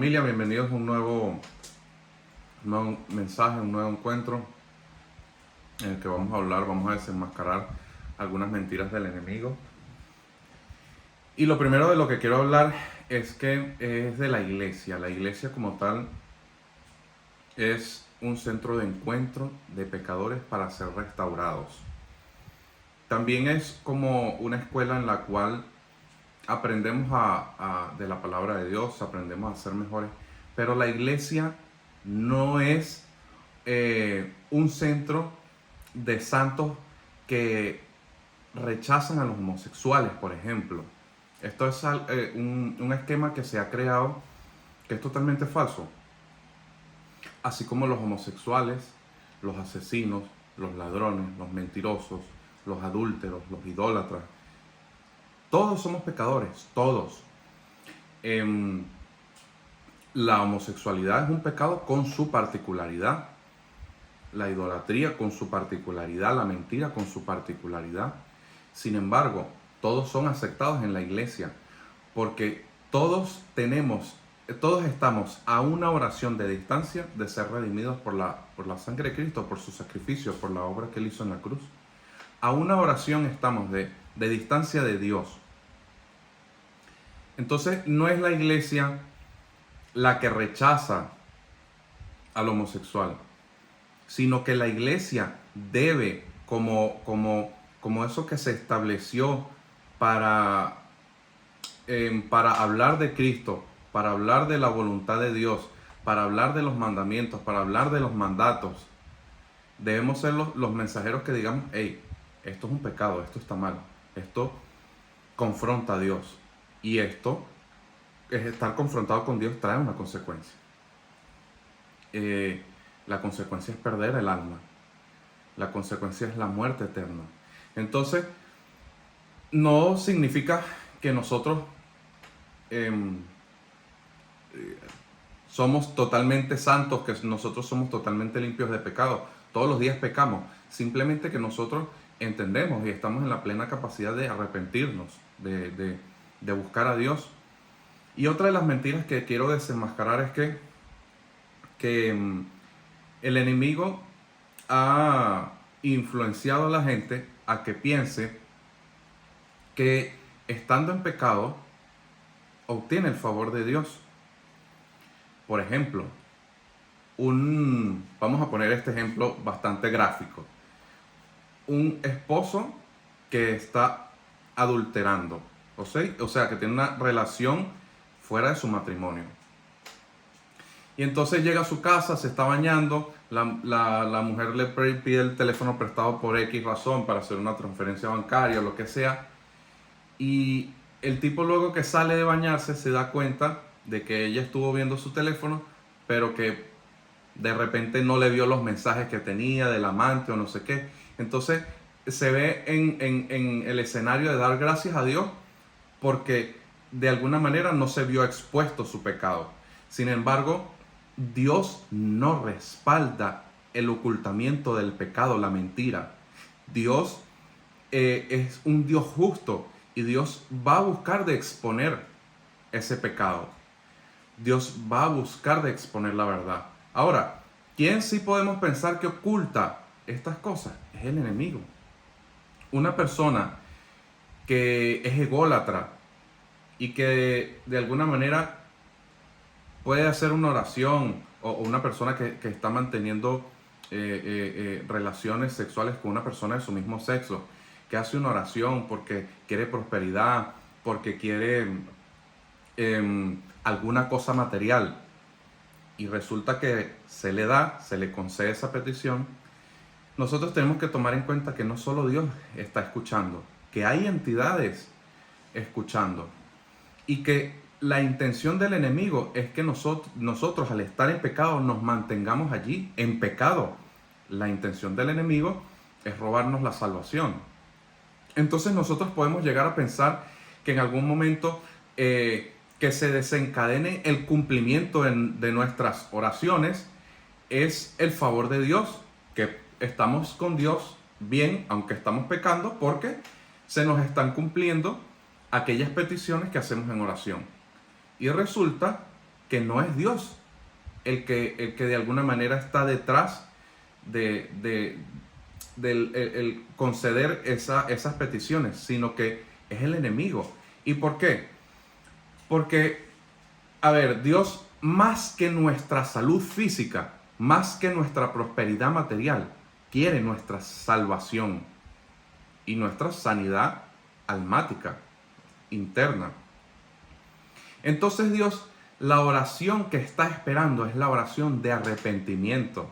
Familia, bienvenidos a un nuevo mensaje, un nuevo encuentro en el que vamos a desenmascarar algunas mentiras del enemigo. Y lo primero de lo que quiero hablar es de la iglesia. La iglesia como tal es un centro de encuentro de pecadores para ser restaurados. También es como una escuela en la cual aprendemos de la palabra de Dios, aprendemos a ser mejores, pero la iglesia no es un centro de santos que rechazan a los homosexuales, por ejemplo. Esto es un esquema que se ha creado que es totalmente falso. Así como los homosexuales, los asesinos, los ladrones, los mentirosos, los adúlteros, los idólatras, todos somos pecadores, todos. La homosexualidad es un pecado con su particularidad. La idolatría con su particularidad, la mentira con su particularidad. Sin embargo, todos son aceptados en la iglesia porque todos estamos a una oración de distancia de ser redimidos por la sangre de Cristo, por su sacrificio, por la obra que Él hizo en la cruz. A una oración estamos de distancia de Dios. Entonces no es la iglesia la que rechaza al homosexual, sino que la iglesia debe, como eso que se estableció para hablar de Cristo, para hablar de la voluntad de Dios, para hablar de los mandamientos, para hablar de los mandatos, debemos ser los mensajeros que digamos, hey, esto es un pecado, esto está mal, esto confronta a Dios. Y esto, es estar confrontado con Dios, trae una consecuencia. La consecuencia es perder el alma. La consecuencia es la muerte eterna. Entonces, no significa que nosotros somos totalmente santos, que nosotros somos totalmente limpios de pecado. Todos los días pecamos. Simplemente que nosotros entendemos y estamos en la plena capacidad de arrepentirnos, de buscar a Dios. Y otra de las mentiras que quiero desenmascarar es que el enemigo ha influenciado a la gente a que piense que estando en pecado obtiene el favor de Dios. Por ejemplo, vamos a poner este ejemplo bastante gráfico. Un esposo que está adulterando, o sea, que tiene una relación fuera de su matrimonio. Y entonces llega a su casa, se está bañando, la mujer le pide el teléfono prestado por X razón para hacer una transferencia bancaria o lo que sea. Y el tipo luego que sale de bañarse se da cuenta de que ella estuvo viendo su teléfono, pero que de repente no le vio los mensajes que tenía del amante o no sé qué. Entonces se ve en el escenario de dar gracias a Dios porque de alguna manera no se vio expuesto su pecado. Sin embargo, Dios no respalda el ocultamiento del pecado, la mentira. Dios es un Dios justo y Dios va a buscar de exponer ese pecado. Dios va a buscar de exponer la verdad. Ahora, ¿quién sí podemos pensar que oculta estas cosas? Es el enemigo. Una persona que es ególatra y que de alguna manera puede hacer una oración, o una persona que está manteniendo relaciones sexuales con una persona de su mismo sexo, que hace una oración porque quiere prosperidad, porque quiere alguna cosa material, y resulta que se le concede esa petición. Nosotros tenemos que tomar en cuenta que no solo Dios está escuchando, que hay entidades escuchando, y que la intención del enemigo es que nosotros al estar en pecado nos mantengamos allí en pecado. La intención del enemigo es robarnos la salvación. Entonces nosotros podemos llegar a pensar que en algún momento que se desencadene el cumplimiento de nuestras oraciones es el favor de Dios, que estamos con Dios bien, aunque estamos pecando, porque se nos están cumpliendo aquellas peticiones que hacemos en oración. Y resulta que no es Dios el que de alguna manera está detrás del conceder esas peticiones, sino que es el enemigo. ¿Y por qué? Porque, a ver, Dios, más que nuestra salud física, más que nuestra prosperidad material, quiere nuestra salvación y nuestra sanidad almática, interna. Entonces Dios, la oración que está esperando es la oración de arrepentimiento.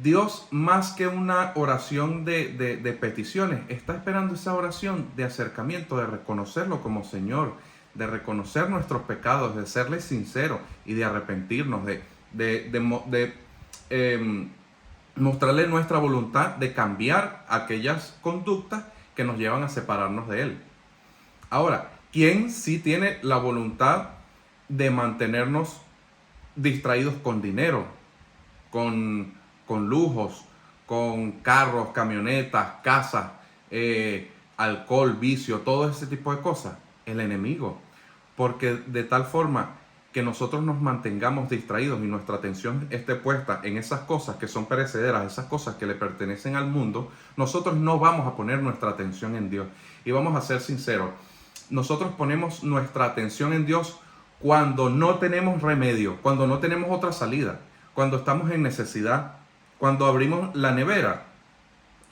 Dios, más que una oración de peticiones, está esperando esa oración de acercamiento, de reconocerlo como Señor, de reconocer nuestros pecados, de serle sinceros y de arrepentirnos, mostrarle nuestra voluntad de cambiar aquellas conductas que nos llevan a separarnos de Él. Ahora, ¿quién sí tiene la voluntad de mantenernos distraídos con dinero, con lujos, con carros, camionetas, casas, alcohol, vicio, todo ese tipo de cosas? El enemigo. Porque de tal forma que nosotros nos mantengamos distraídos y nuestra atención esté puesta en esas cosas que son perecederas, esas cosas que le pertenecen al mundo, nosotros no vamos a poner nuestra atención en Dios. Y vamos a ser sinceros, nosotros ponemos nuestra atención en Dios cuando no tenemos remedio, cuando no tenemos otra salida, cuando estamos en necesidad, cuando abrimos la nevera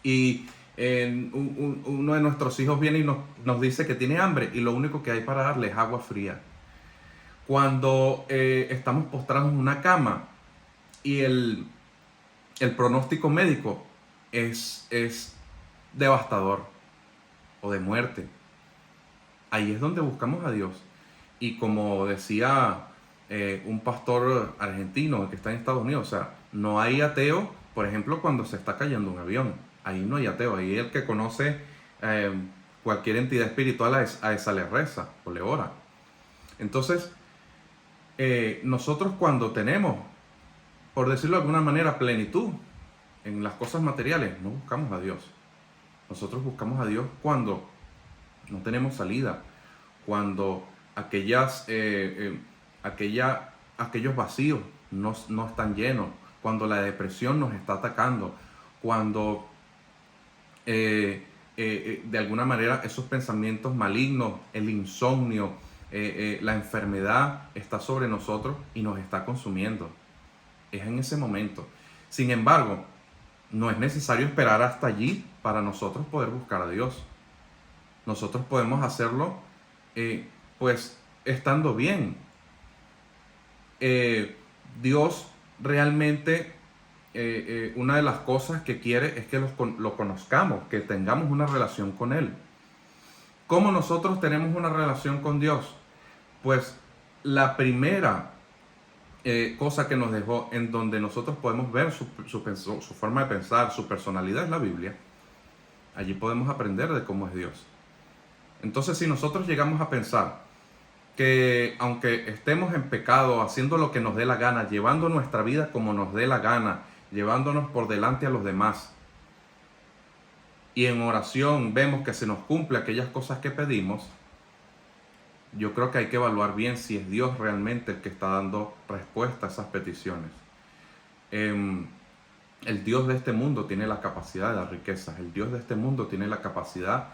y uno de nuestros hijos viene y nos dice que tiene hambre y lo único que hay para darle es agua fría. Cuando estamos postrados en una cama y el pronóstico médico es devastador o de muerte. Ahí es donde buscamos a Dios. Y como decía un pastor argentino que está en Estados Unidos, o sea, no hay ateo, por ejemplo, cuando se está cayendo un avión. Ahí no hay ateo. Ahí el que conoce cualquier entidad espiritual a esa le reza o le ora. Entonces, nosotros cuando tenemos, por decirlo de alguna manera, plenitud en las cosas materiales, no buscamos a Dios. Nosotros buscamos a Dios cuando no tenemos salida, cuando aquellos vacíos no están llenos, cuando la depresión nos está atacando, cuando de alguna manera esos pensamientos malignos, el insomnio, la enfermedad está sobre nosotros y nos está consumiendo. Es en ese momento. Sin embargo, no es necesario esperar hasta allí para nosotros poder buscar a Dios. Nosotros podemos hacerlo pues estando bien. Dios realmente una de las cosas que quiere es que lo conozcamos, que tengamos una relación con Él. ¿Cómo nosotros tenemos una relación con Dios? Pues la primera cosa que nos dejó, en donde nosotros podemos ver su forma de pensar, su personalidad, es la Biblia. Allí podemos aprender de cómo es Dios. Entonces, si nosotros llegamos a pensar que aunque estemos en pecado, haciendo lo que nos dé la gana, llevando nuestra vida como nos dé la gana, llevándonos por delante a los demás, y en oración vemos que se nos cumple aquellas cosas que pedimos, yo creo que hay que evaluar bien si es Dios realmente el que está dando respuesta a esas peticiones. El Dios de este mundo tiene la capacidad de dar riquezas. El Dios de este mundo tiene la capacidad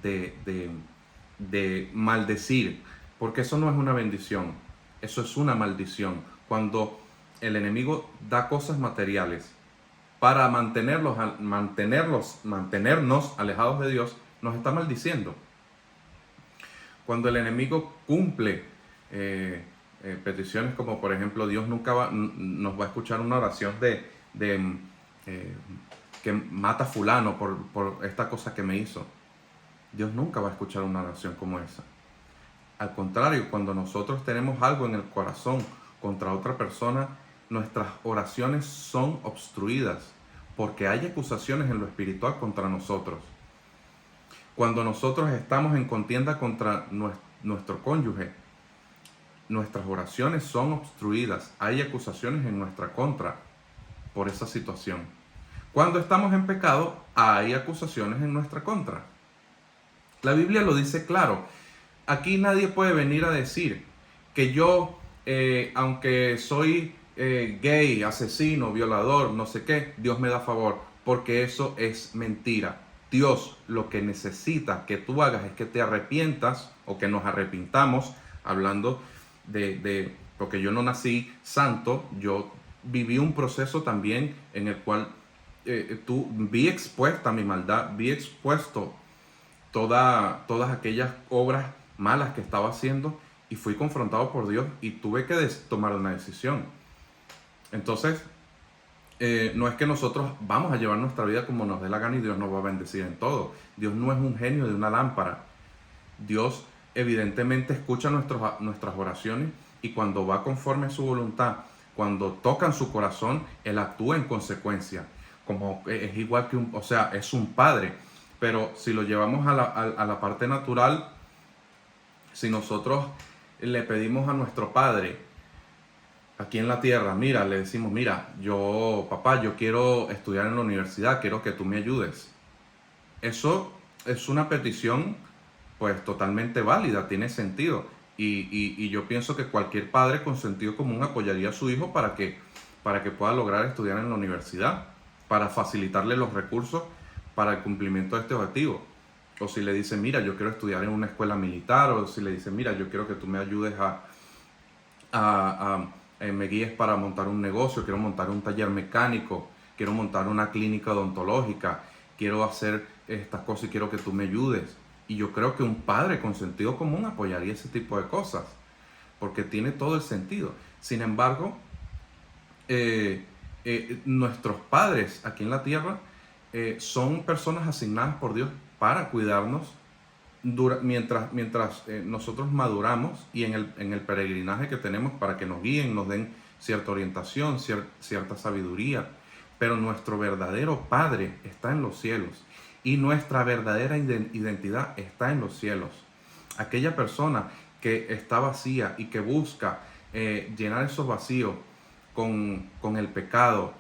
de maldecir, porque eso no es una bendición, eso es una maldición. Cuando el enemigo da cosas materiales para mantenernos alejados de Dios, nos está maldiciendo. Cuando el enemigo cumple peticiones como, por ejemplo, Dios nunca nos va a escuchar una oración que mata a fulano por esta cosa que me hizo. Dios nunca va a escuchar una oración como esa. Al contrario, cuando nosotros tenemos algo en el corazón contra otra persona, nuestras oraciones son obstruidas porque hay acusaciones en lo espiritual contra nosotros. Cuando nosotros estamos en contienda contra nuestro cónyuge, nuestras oraciones son obstruidas. Hay acusaciones en nuestra contra por esa situación. Cuando estamos en pecado, hay acusaciones en nuestra contra. La Biblia lo dice claro. Aquí nadie puede venir a decir que yo, aunque soy gay, asesino, violador, no sé qué, Dios me da favor, porque eso es mentira. Dios lo que necesita que tú hagas es que te arrepientas o que nos arrepintamos, hablando porque yo no nací santo, yo viví un proceso también en el cual vi expuesta mi maldad, vi expuesto todas aquellas obras malas que estaba haciendo y fui confrontado por Dios y tuve que tomar una decisión. Entonces, no es que nosotros vamos a llevar nuestra vida como nos dé la gana y Dios nos va a bendecir en todo. Dios no es un genio de una lámpara. Dios evidentemente escucha nuestras oraciones y cuando va conforme a su voluntad, cuando tocan su corazón, Él actúa en consecuencia. Como es igual que es un padre. Pero si lo llevamos a la parte natural, si nosotros le pedimos a nuestro padre aquí en la tierra, mira, le decimos, mira, papá, yo quiero estudiar en la universidad, quiero que tú me ayudes. Eso es una petición pues totalmente válida, tiene sentido. Y yo pienso que cualquier padre con sentido común apoyaría a su hijo para que pueda lograr estudiar en la universidad, para facilitarle los recursos para el cumplimiento de este objetivo. O si le dicen, mira, yo quiero estudiar en una escuela militar, o si le dicen, mira, yo quiero que tú me ayudes me guíes para montar un negocio, quiero montar un taller mecánico, quiero montar una clínica odontológica, quiero hacer estas cosas y quiero que tú me ayudes. Y yo creo que un padre con sentido común apoyaría ese tipo de cosas, porque tiene todo el sentido. Sin embargo, nuestros padres aquí en la tierra son personas asignadas por Dios para cuidarnos mientras nosotros maduramos y en el peregrinaje que tenemos para que nos guíen, nos den cierta orientación, cierta sabiduría. Pero nuestro verdadero Padre está en los cielos y nuestra verdadera identidad está en los cielos. Aquella persona que está vacía y que busca llenar esos vacíos con el pecado,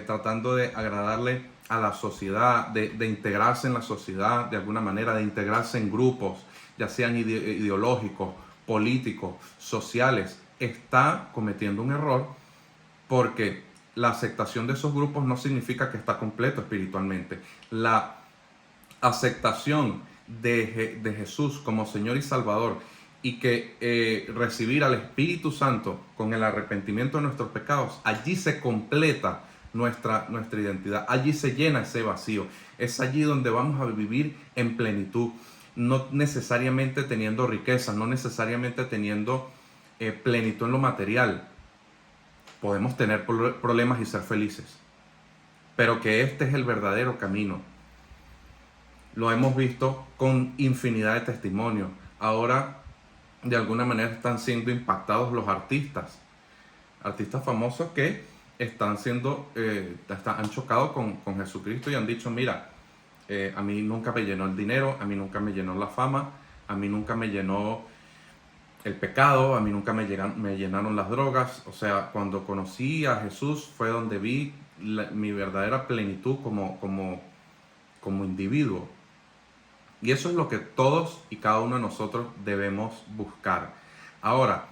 tratando de agradarle a la sociedad, de integrarse en la sociedad de alguna manera, de integrarse en grupos, ya sean ideológicos, políticos, sociales, está cometiendo un error, porque la aceptación de esos grupos no significa que está completo espiritualmente. La aceptación de Jesús como Señor y Salvador y que recibir al Espíritu Santo con el arrepentimiento de nuestros pecados, allí se completa nuestra identidad, allí se llena ese vacío, es allí donde vamos a vivir en plenitud, no necesariamente teniendo riqueza, no necesariamente teniendo plenitud en lo material. Podemos tener problemas y ser felices, pero que este es el verdadero camino. Lo hemos visto con infinidad de testimonios. Ahora, de alguna manera, están siendo impactados los artistas famosos que están han chocado con Jesucristo y han dicho, mira, a mí nunca me llenó el dinero, a mí nunca me llenó la fama, a mí nunca me llenó el pecado, a mí nunca me llenaron las drogas. O sea, cuando conocí a Jesús fue donde vi mi verdadera plenitud como individuo. Y eso es lo que todos y cada uno de nosotros debemos buscar. Ahora,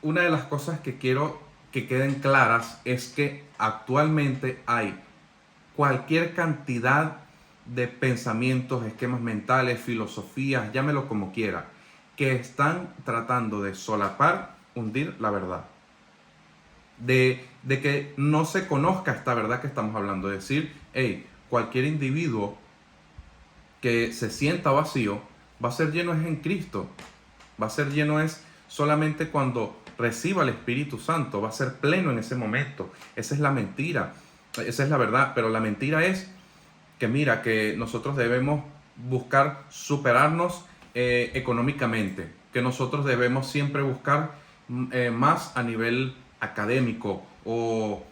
una de las cosas que quiero que queden claras es que actualmente hay cualquier cantidad de pensamientos, esquemas mentales, filosofías, llámelo como quiera, que están tratando de solapar, hundir la verdad. De que no se conozca esta verdad que estamos hablando. Es decir, cualquier individuo que se sienta vacío va a ser lleno en Cristo. Va a ser lleno solamente cuando reciba el Espíritu Santo. Va a ser pleno en ese momento. Esa es la mentira. Esa es la verdad. Pero la mentira es que, mira, que nosotros debemos buscar superarnos económicamente. Que nosotros debemos siempre buscar más a nivel académico o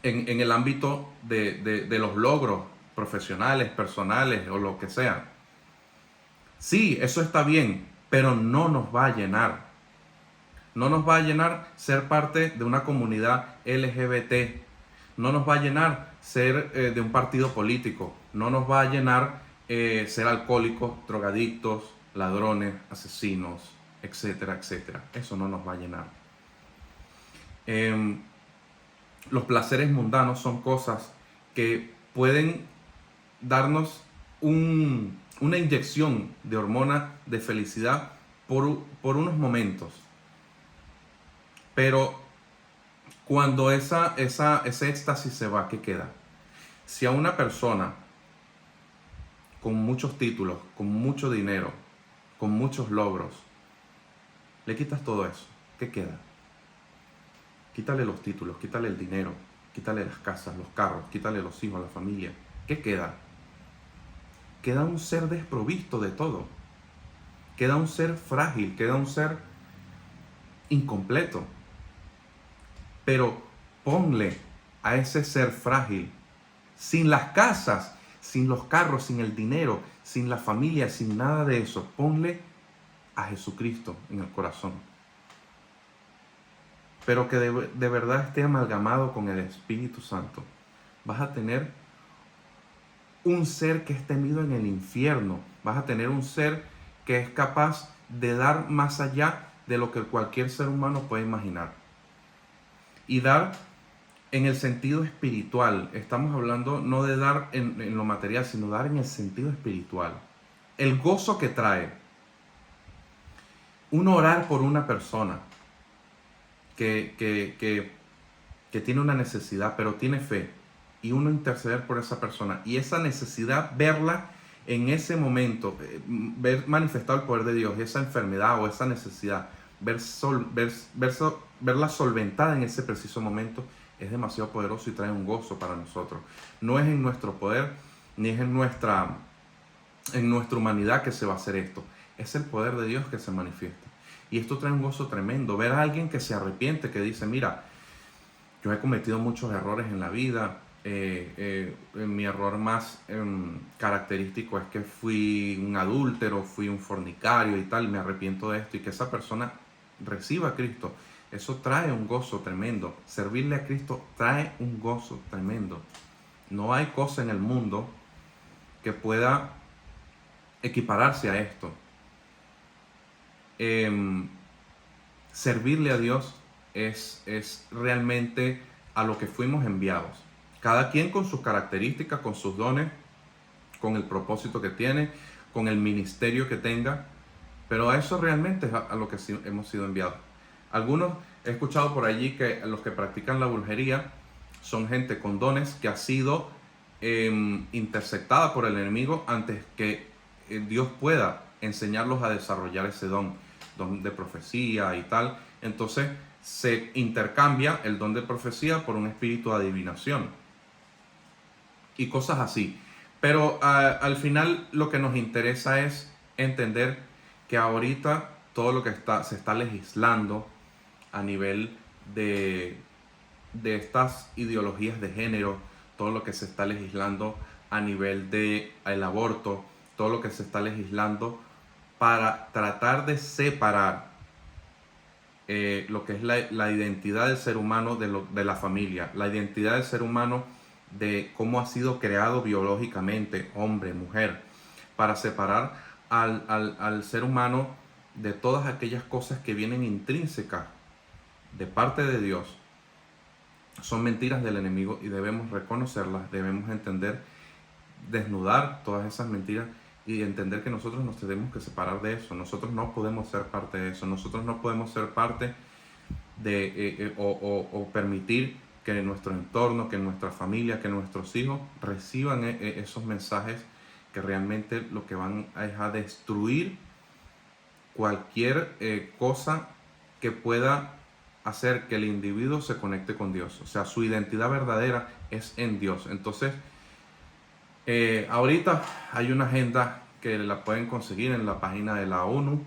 en el ámbito de los logros profesionales, personales o lo que sea. Sí, eso está bien, pero no nos va a llenar. No nos va a llenar ser parte de una comunidad LGBT. No nos va a llenar ser de un partido político. No nos va a llenar ser alcohólicos, drogadictos, ladrones, asesinos. etcétera, etcétera. Eso no nos va a llenar. Los placeres mundanos son cosas que pueden darnos una inyección de hormona de felicidad por unos momentos. Pero cuando ese éxtasis se va, ¿qué queda? Si a una persona con muchos títulos, con mucho dinero, con muchos logros, le quitas todo eso, ¿qué queda? Quítale los títulos, quítale el dinero, quítale las casas, los carros, quítale los hijos, la familia. ¿Qué queda? Queda un ser desprovisto de todo. Queda un ser frágil, queda un ser incompleto. Pero ponle a ese ser frágil, sin las casas, sin los carros, sin el dinero, sin la familia, sin nada de eso, ponle a Jesucristo en el corazón. Pero que de verdad esté amalgamado con el Espíritu Santo. Vas a tener un ser que es temido en el infierno. Vas a tener un ser que es capaz de dar más allá de lo que cualquier ser humano puede imaginar. Y dar en el sentido espiritual. Estamos hablando no de dar en lo material, sino dar en el sentido espiritual. El gozo que trae uno orar por una persona que tiene una necesidad, pero tiene fe, y uno interceder por esa persona, y esa necesidad verla en ese momento, ver manifestado el poder de Dios, esa enfermedad o esa necesidad, verla solventada en ese preciso momento, es demasiado poderoso y trae un gozo para nosotros. No es en nuestro poder, ni es en nuestra humanidad que se va a hacer esto. Es el poder de Dios que se manifiesta. Y esto trae un gozo tremendo. Ver a alguien que se arrepiente, que dice, mira, yo he cometido muchos errores en la vida. Mi error más característico es que fui un adúltero, fui un fornicario y tal. Me arrepiento de esto, y que esa persona reciba a Cristo. Eso trae un gozo tremendo. Servirle a Cristo trae un gozo tremendo. No hay cosa en el mundo que pueda equipararse a esto. Servirle a Dios es realmente a lo que fuimos enviados. Cada quien con sus características, con sus dones, con el propósito que tiene, con el ministerio que tenga. Pero a eso realmente es a lo que hemos sido enviados. Algunos he escuchado por allí que los que practican la brujería son gente con dones que ha sido interceptada por el enemigo antes que Dios pueda enseñarlos a desarrollar ese don de profecía y tal. Entonces se intercambia el don de profecía por un espíritu de adivinación y cosas así. Pero al final lo que nos interesa es entender que ahorita todo lo que se está legislando a nivel de estas ideologías de género, todo lo que se está legislando a nivel del aborto, todo lo que se está legislando para tratar de separar lo que es la identidad del ser humano de la familia, la identidad del ser humano de cómo ha sido creado biológicamente, hombre, mujer, para separar al ser humano de todas aquellas cosas que vienen intrínsecas de parte de Dios. Son mentiras del enemigo y debemos reconocerlas, debemos entender, desnudar todas esas mentiras y entender que nosotros nos tenemos que separar de eso. Nosotros no podemos ser parte de eso. Nosotros no podemos ser parte de o permitir que en nuestro entorno, que en nuestra familia, que nuestros hijos reciban esos mensajes que realmente lo que van es a destruir cualquier cosa que pueda hacer que el individuo se conecte con Dios. O sea, su identidad verdadera es en Dios. Entonces, ahorita hay una agenda que la pueden conseguir en la página de la ONU,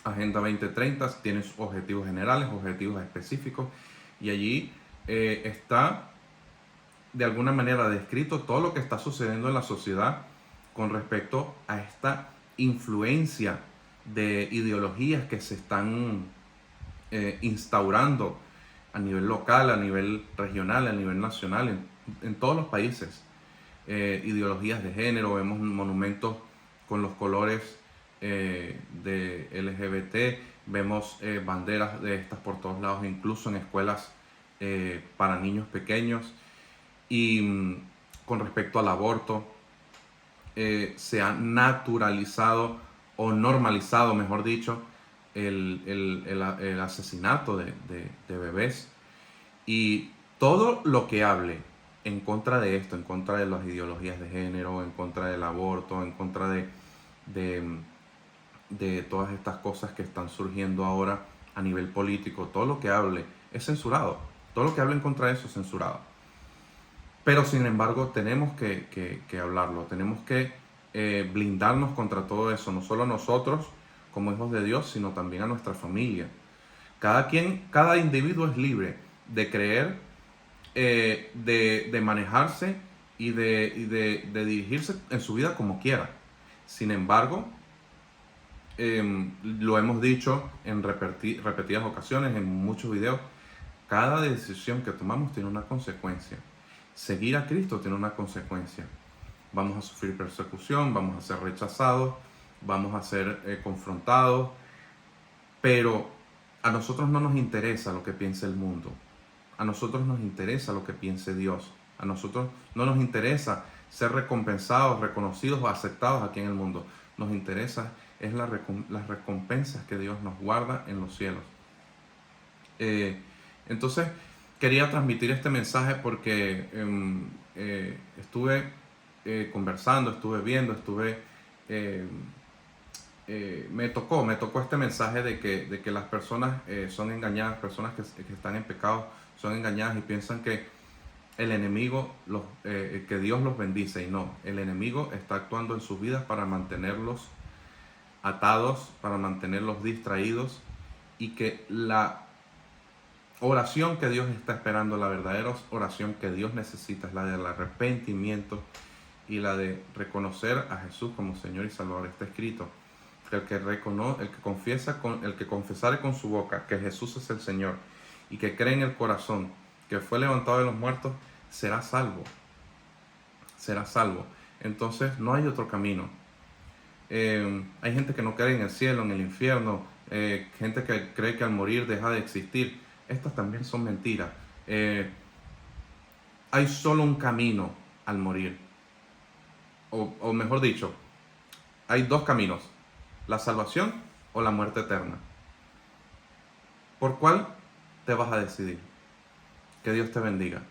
Agenda 2030, tiene sus objetivos generales, objetivos específicos, y allí está de alguna manera descrito todo lo que está sucediendo en la sociedad con respecto a esta influencia de ideologías que se están instaurando a nivel local, a nivel regional, a nivel nacional, en todos los países. Ideologías de género, vemos monumentos con los colores de LGBT, vemos banderas de estas por todos lados, incluso en escuelas para niños pequeños. Y con respecto al aborto, se ha naturalizado o normalizado, mejor dicho, el asesinato de bebés. Y todo lo que hable en contra de esto, en contra de las ideologías de género, en contra del aborto, en contra de, de todas estas cosas que están surgiendo ahora a nivel político, todo lo que hable es censurado. Todo lo que hable en contra de eso es censurado. Pero sin embargo tenemos que hablarlo, tenemos que blindarnos contra todo eso, no solo nosotros como hijos de Dios, sino también a nuestra familia. Cada individuo es libre de creer, de manejarse y de dirigirse en su vida como quiera. Sin embargo, lo hemos dicho en repetidas ocasiones, en muchos videos, cada decisión que tomamos tiene una consecuencia. Seguir a Cristo tiene una consecuencia. Vamos a sufrir persecución, vamos a ser rechazados, vamos a ser confrontados, pero a nosotros no nos interesa lo que piense el mundo. A nosotros nos interesa lo que piense Dios. A nosotros no nos interesa ser recompensados, reconocidos o aceptados aquí en el mundo. Nos interesa es las recompensas que Dios nos guarda en los cielos. Entonces, quería transmitir este mensaje porque estuve conversando, estuve viendo, me tocó este mensaje de que las personas son engañadas, personas que están en pecado son engañadas y piensan que el enemigo, que Dios los bendice, y no, el enemigo está actuando en sus vidas para mantenerlos atados, para mantenerlos distraídos, y que la oración que Dios está esperando, la verdadera oración que Dios necesita, es la del arrepentimiento y la de reconocer a Jesús como Señor y Salvador. Está escrito que el que confesare con su boca que Jesús es el Señor y que cree en el corazón que fue levantado de los muertos, será salvo. Será salvo. Entonces no hay otro camino. Hay gente que no cree en el cielo, en el infierno, gente que cree que al morir deja de existir. Estas también son mentiras. Hay solo un camino al morir. O mejor dicho, hay dos caminos: la salvación o la muerte eterna. ¿Por cuál te vas a decidir? Que Dios te bendiga.